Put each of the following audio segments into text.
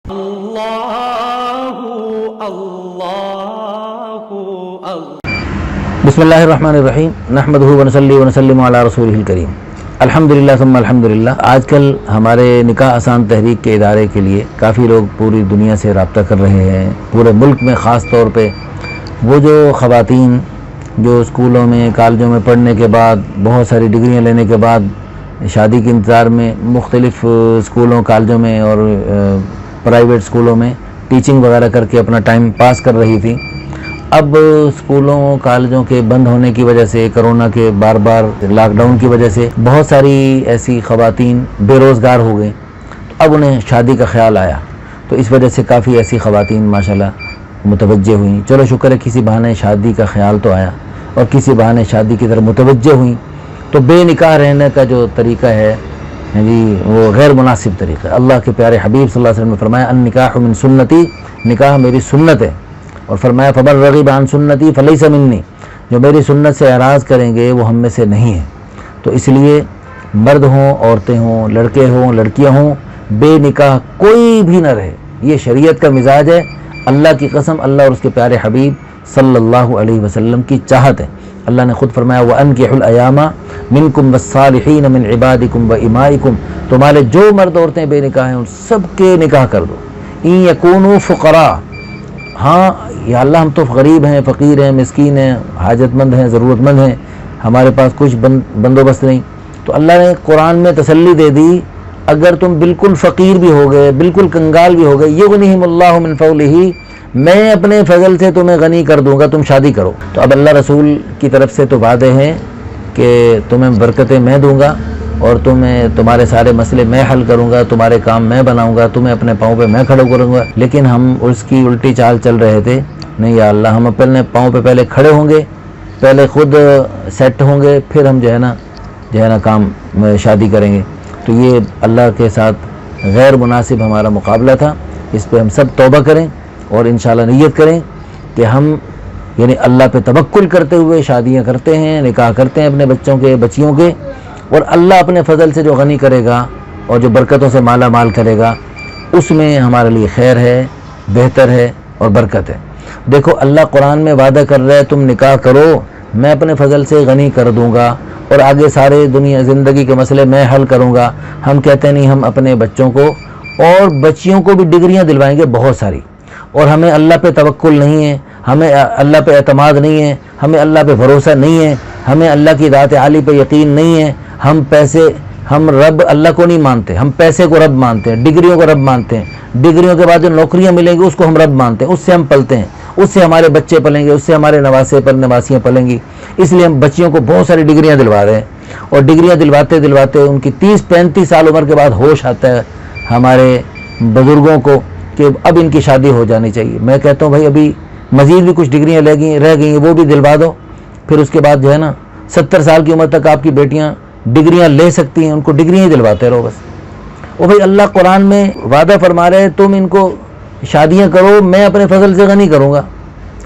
बिस्मिल्लाहिर्रहमानिर्रहीम नहमदुहु व नसल्ली व नसल्लिमु अला रसूलिहिल करीम। अल्हम्दुलिल्लाह सुम्मा अल्हम्दुलिल्लाह। आजकल हमारे निकाह आसान तहरीक के इदारे के लिए काफ़ी लोग पूरी दुनिया से रब्ता कर रहे हैं। पूरे मुल्क में ख़ास तौर पे वो जो ख़वातीन जो स्कूलों में कॉलेजों में पढ़ने के बाद बहुत सारी डिग्रियाँ लेने के बाद शादी के इंतज़ार में मुख्तलिफ़ स्कूलों कॉलेजों में और प्राइवेट स्कूलों में टीचिंग वगैरह करके अपना टाइम पास कर रही थी। अब स्कूलों कॉलेजों के बंद होने की वजह से, कोरोना के बार बार लॉकडाउन की वजह से बहुत सारी ऐसी ख़वातीन बेरोज़गार हो गई। तो अब उन्हें शादी का ख़्याल आया, तो इस वजह से काफ़ी ऐसी ख़वातीन माशाल्लाह मुतवज्जे हुई। चलो शुक्र है किसी बहाने शादी का ख़्याल तो आया और किसी बहाने शादी की तरफ मुतवज्जे हुई। तो बेनिकाह रहने का जो तरीक़ा है जी वो गैर मुनासिब तरीक़ा है। अल्लाह के प्यारे हबीब सल्लल्लाहु अलैहि वसल्लम ने फरमाया अन निकाह मिन सुन्नती, निकाह मेरी सुन्नत है। और फरमाया फमन रग़िब अन सुन्नती फलैसा मिन्नी, जो मेरी सुन्नत से एराज़ करेंगे वो हम में से नहीं है। तो इसलिए मर्द हों, औरतें हों, लड़के हों, लड़कियां हों, बेनिकाह कोई भी न रहे, ये शरीयत का मिजाज है। अल्लाह की कसम, अल्लाह और उसके प्यारे हबीब सल्लल्लाहु अलैहि वसल्लम की चाहत है। अल्लाह ने खुद फरमाया व अनकिहुल अयामा मिनकुम वस्सालिहीन मिन इबादिकुम व इमाइकुम, तुम्हारे जो मर्द औरतें बेनिकाह हैं उन सब के निकाह कर दो। इन यकूनु फुक़रा, हाँ या अल्लाह हम तो गरीब हैं, फ़कीर हैं, मिस्कीन हैं, हाजतमंद हैं, ज़रूरतमंद हैं, हमारे पास कुछ बंदोबस्त नहीं। तो अल्लाह ने कुरान में तसल्ली दे दी, अगर तुम बिल्कुल फ़कीर भी हो गए, बिल्कुल कंगाल भी हो गए, युग़निहिमुल्लाहु मिन फ़ज़लिही, मैं अपने फजल से तुम्हें गनी कर दूंगा, तुम शादी करो। तो अब अल्लाह रसूल की तरफ से तो वादे हैं कि तुम्हें बरकतें मैं दूंगा और तुम्हारे सारे मसले मैं हल करूंगा, तुम्हारे काम मैं बनाऊंगा, तुम्हें अपने पाँव पे मैं खड़ा करूंगा। लेकिन हम उसकी उल्टी चाल चल रहे थे, नहीं या अल्लाह हम अपने पाँव पे पहले खड़े होंगे, पहले खुद सेट होंगे, फिर हम जो है ना काम शादी करेंगे। तो ये अल्लाह के साथ गैर मुनासिब हमारा मुकाबला था। इस पर हम सब तौबा करें और इंशाअल्लाह नियत करें कि हम यानी अल्लाह पे तवक्कुल करते हुए शादियां करते हैं, निकाह करते हैं अपने बच्चों के, बच्चियों के, और अल्लाह अपने फजल से जो गनी करेगा और जो बरकतों से माला माल करेगा उसमें हमारे लिए खैर है, बेहतर है और बरकत है। देखो अल्लाह कुरान में वादा कर रहा है तुम निकाह करो, मैं अपने फजल से गनी कर दूंगा और आगे सारे दुनिया ज़िंदगी के मसले मैं हल करूंगा। हम कहते नहीं, हम अपने बच्चों को और बच्चियों को भी डिग्रियां दिलवाएंगे बहुत सारी, और हमें अल्लाह पे तवक्कुल नहीं है, हमें अल्लाह पे एतमाद नहीं है, हमें अल्लाह पे भरोसा नहीं है, हमें अल्लाह की ज़ात आली पे यकीन नहीं है। हम रब अल्लाह को नहीं मानते, हम पैसे को रब मानते हैं, डिग्रियों को रब मानते हैं, डिग्रियों के बाद जो नौकरियां मिलेंगी उसको हम रब मानते हैं, उससे हम पलते हैं, उससे हमारे बच्चे पलेंगे, उससे हमारे नवासे पर नवासियाँ पलेंगी। इसलिए हम बच्चियों को बहुत सारी डिग्रियाँ दिलवा रहे हैं, और डिग्रियाँ दिलवाते दिलवाते उनकी 30-35 साल उम्र के बाद होश आता है हमारे बुज़ुर्गों को कि अब इनकी शादी हो जानी चाहिए। मैं कहता हूँ भाई अभी मज़ीद भी कुछ डिग्रियाँ रह गई हैं, वो भी दिलवा दो, फिर उसके बाद जो है ना 70 साल की उम्र तक आपकी बेटियाँ डिग्रियां ले सकती हैं, उनको डिग्रियां ही दिलवाते रहो बस। वो भाई अल्लाह कुरान में वादा फरमा रहे हैं तुम इनको शादियां करो, मैं अपने फजल से गनी करूँगा।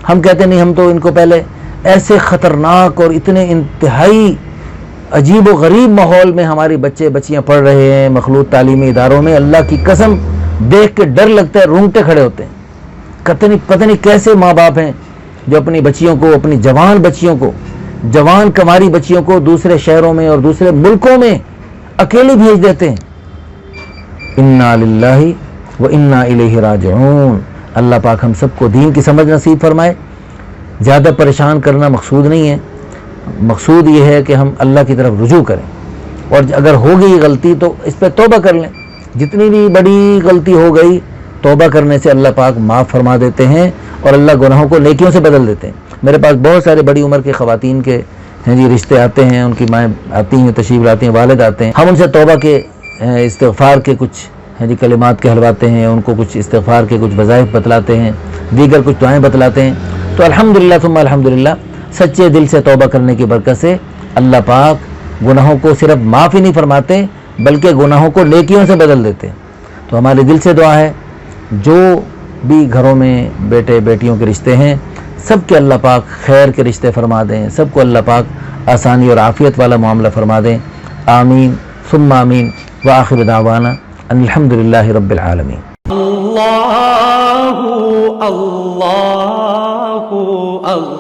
हम कहते नहीं, हम तो इनको पहले ऐसे ख़तरनाक और इतने इंतहाई अजीब व गरीब माहौल में हमारी बच्चे बच्चियाँ पढ़ रहे हैं मखलूत तालीमी इदारों में, अल्लाह की कसम देख के डर लगता है, रोंगटे खड़े होते हैं। पता नहीं कैसे माँ बाप हैं जो अपनी बच्चियों को, अपनी जवान बच्चियों को, जवान कमारी बच्चियों को दूसरे शहरों में और दूसरे मुल्कों में अकेले भेज देते हैं। इन्ना लिल्लाहि व इन्ना इलैहि राजिऊन। अल्लाह पाक हम सबको दीन की समझ नसीब फरमाए। ज़्यादा परेशान करना मकसूद नहीं है, मकसूद ये है कि हम अल्लाह की तरफ रुजू करें, और अगर हो गई गलती तो इस पर तौबा कर लें। जितनी भी बड़ी गलती हो गई, तौबा करने से अल्लाह पाक माफ़ फरमा देते हैं और अल्लाह गुनाहों को नेकियों से बदल देते हैं। मेरे पास बहुत सारे बड़ी उम्र के ख़वातीन के हैं जी रिश्ते आते हैं, उनकी माएँ आती हैं, तशरीफ़ लाती हैं, वालिद आते हैं, हम उनसे तौबा के इस्तिग़फ़ार के कुछ हैं जी कलिमात कहलवाते हैं, उनको कुछ इस्तिग़फ़ार के कुछ वज़ाइफ बतलाते हैं, दीगर कुछ दुआएँ बतलाते हैं। तो अल्हम्दुलिल्लाह सुम्मा अल्हम्दुलिल्लाह, सच्चे दिल से तौबा करने की बरकत से अल्लाह पाक गुनाहों को सिर्फ माफ़ ही नहीं फरमाते बल्कि गुनाहों को नेकियों से बदल देते। तो हमारे दिल से दुआ है जो भी घरों में बेटे बेटियों के रिश्ते हैं सब के अल्लाह पाक खैर के रिश्ते फरमा दें, सबको अल्लाह पाक आसानी और आफ़ियत वाला मामला फरमा दें। आमीन सुम्मा आमीन व आखिर दावाना अल्हम्दुलिल्लाहि रब्बिल आलमीन। আল্লাহু আল্লাহু আল্লাহ।